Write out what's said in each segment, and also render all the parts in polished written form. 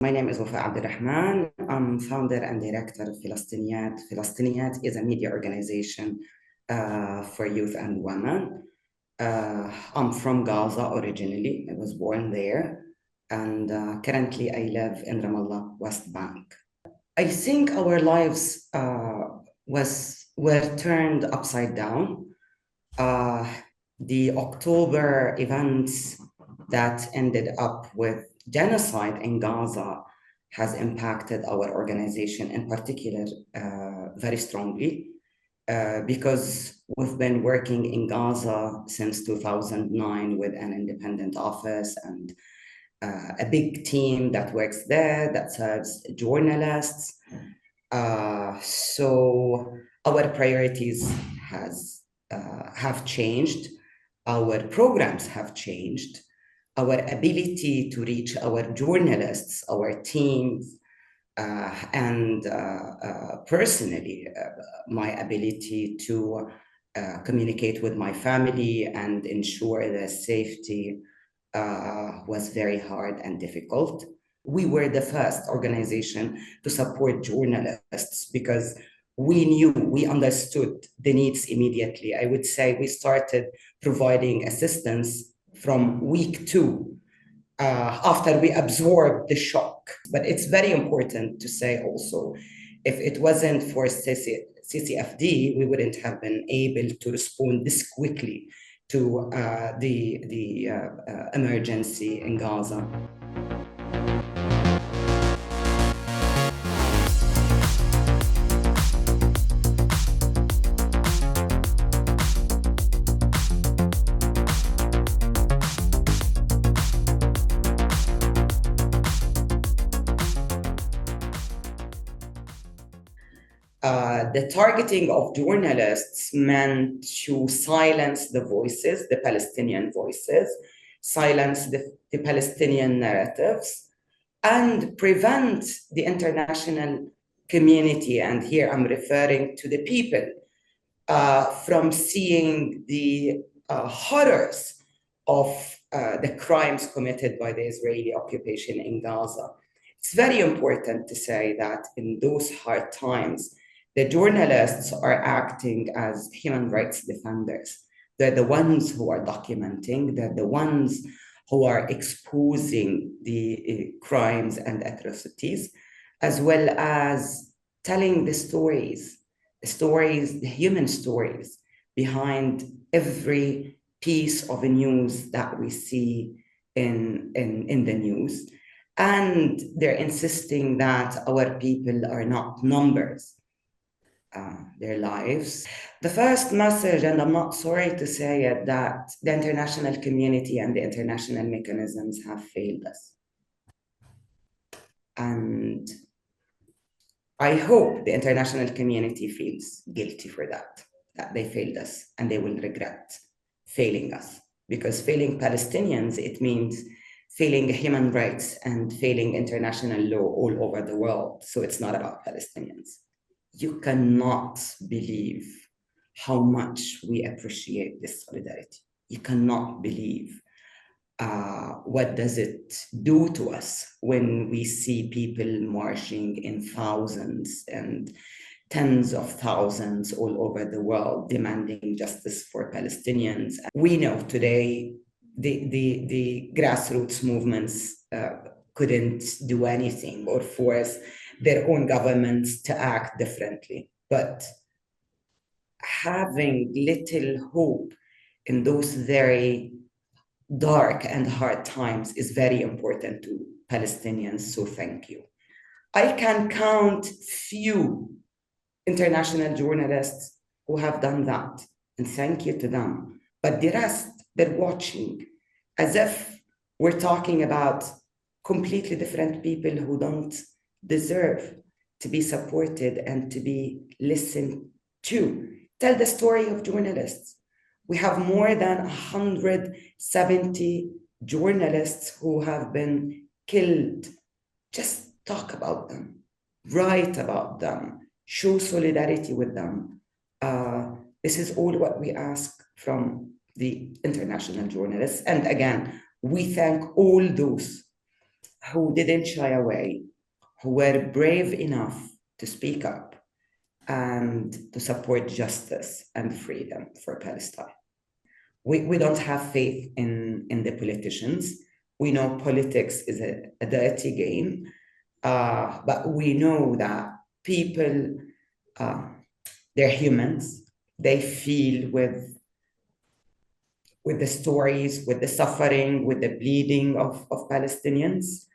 My name is Wafa Abdulrahman. I'm founder and director of Filastiniyat. Filastiniyat is a media organization for youth and women. I'm from Gaza originally. I was born there. And currently I live in Ramallah, West Bank. I think our lives were turned upside down. The October events that ended up with genocide in Gaza has impacted our organization in particular very strongly because we've been working in Gaza since 2009 with an independent office and a big team that works there that serves journalists. So our priorities have changed, our programs have changed, our ability to reach our journalists, our teams, and personally, my ability to communicate with my family and ensure their safety was very hard and difficult. We were the first organization to support journalists because we understood the needs immediately. I would say we started providing assistance from week 2 after we absorbed the shock. But it's very important to say also, if it wasn't for CCFD, we wouldn't have been able to respond this quickly to the emergency in Gaza. The targeting of journalists meant to silence the voices, the Palestinian voices, silence the Palestinian narratives, and prevent the international community, and here I'm referring to the people, from seeing the horrors of the crimes committed by the Israeli occupation in Gaza. It's very important to say that in those hard times, the journalists are acting as human rights defenders. They're the ones who are documenting, they're the ones who are exposing the crimes and atrocities, as well as telling the stories, the human stories behind every piece of news that we see in the news. And they're insisting that our people are not numbers. Their lives. The first message, and I'm not sorry to say it, that the international community and the international mechanisms have failed us. And I hope the international community feels guilty for that they failed us, and they will regret failing us. Because failing Palestinians, it means failing human rights and failing international law all over the world. So it's not about Palestinians. You cannot believe how much we appreciate this solidarity. You cannot believe what does it do to us when we see people marching in thousands and tens of thousands all over the world demanding justice for Palestinians. We know today the grassroots movements couldn't do anything or force their own governments to act differently. But having little hope in those very dark and hard times is very important to Palestinians, so thank you. I can count few international journalists who have done that, and thank you to them. But the rest, they're watching as if we're talking about completely different people who don't deserve to be supported and to be listened to. Tell the story of journalists. We have more than 170 journalists who have been killed. Just talk about them, write about them, show solidarity with them. This is all what we ask from the international journalists. And again, we thank all those who didn't shy away, who were brave enough to speak up and to support justice and freedom for Palestine. We don't have faith in the politicians. We know politics is a dirty game, but we know that people, they're humans. They feel with the stories, with the suffering, with the bleeding of Palestinians.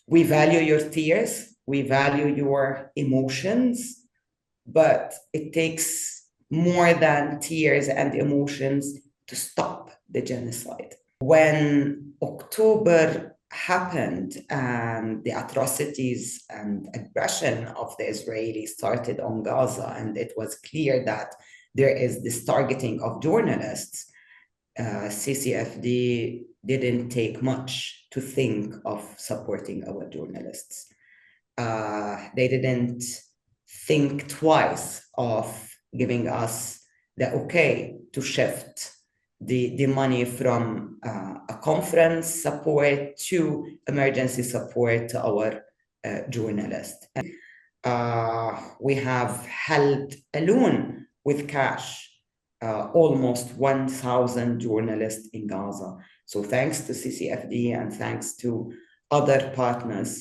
We value your tears, we value your emotions, but it takes more than tears and emotions to stop the genocide. When October happened and the atrocities and aggression of the Israelis started on Gaza, and it was clear that there is this targeting of journalists, CCFD didn't take much to think of supporting our journalists. They didn't think twice of giving us the okay to shift the money from a conference support to emergency support to our journalists. We have helped alone with cash almost 1,000 journalists in Gaza. So thanks to CCFD and thanks to other partners,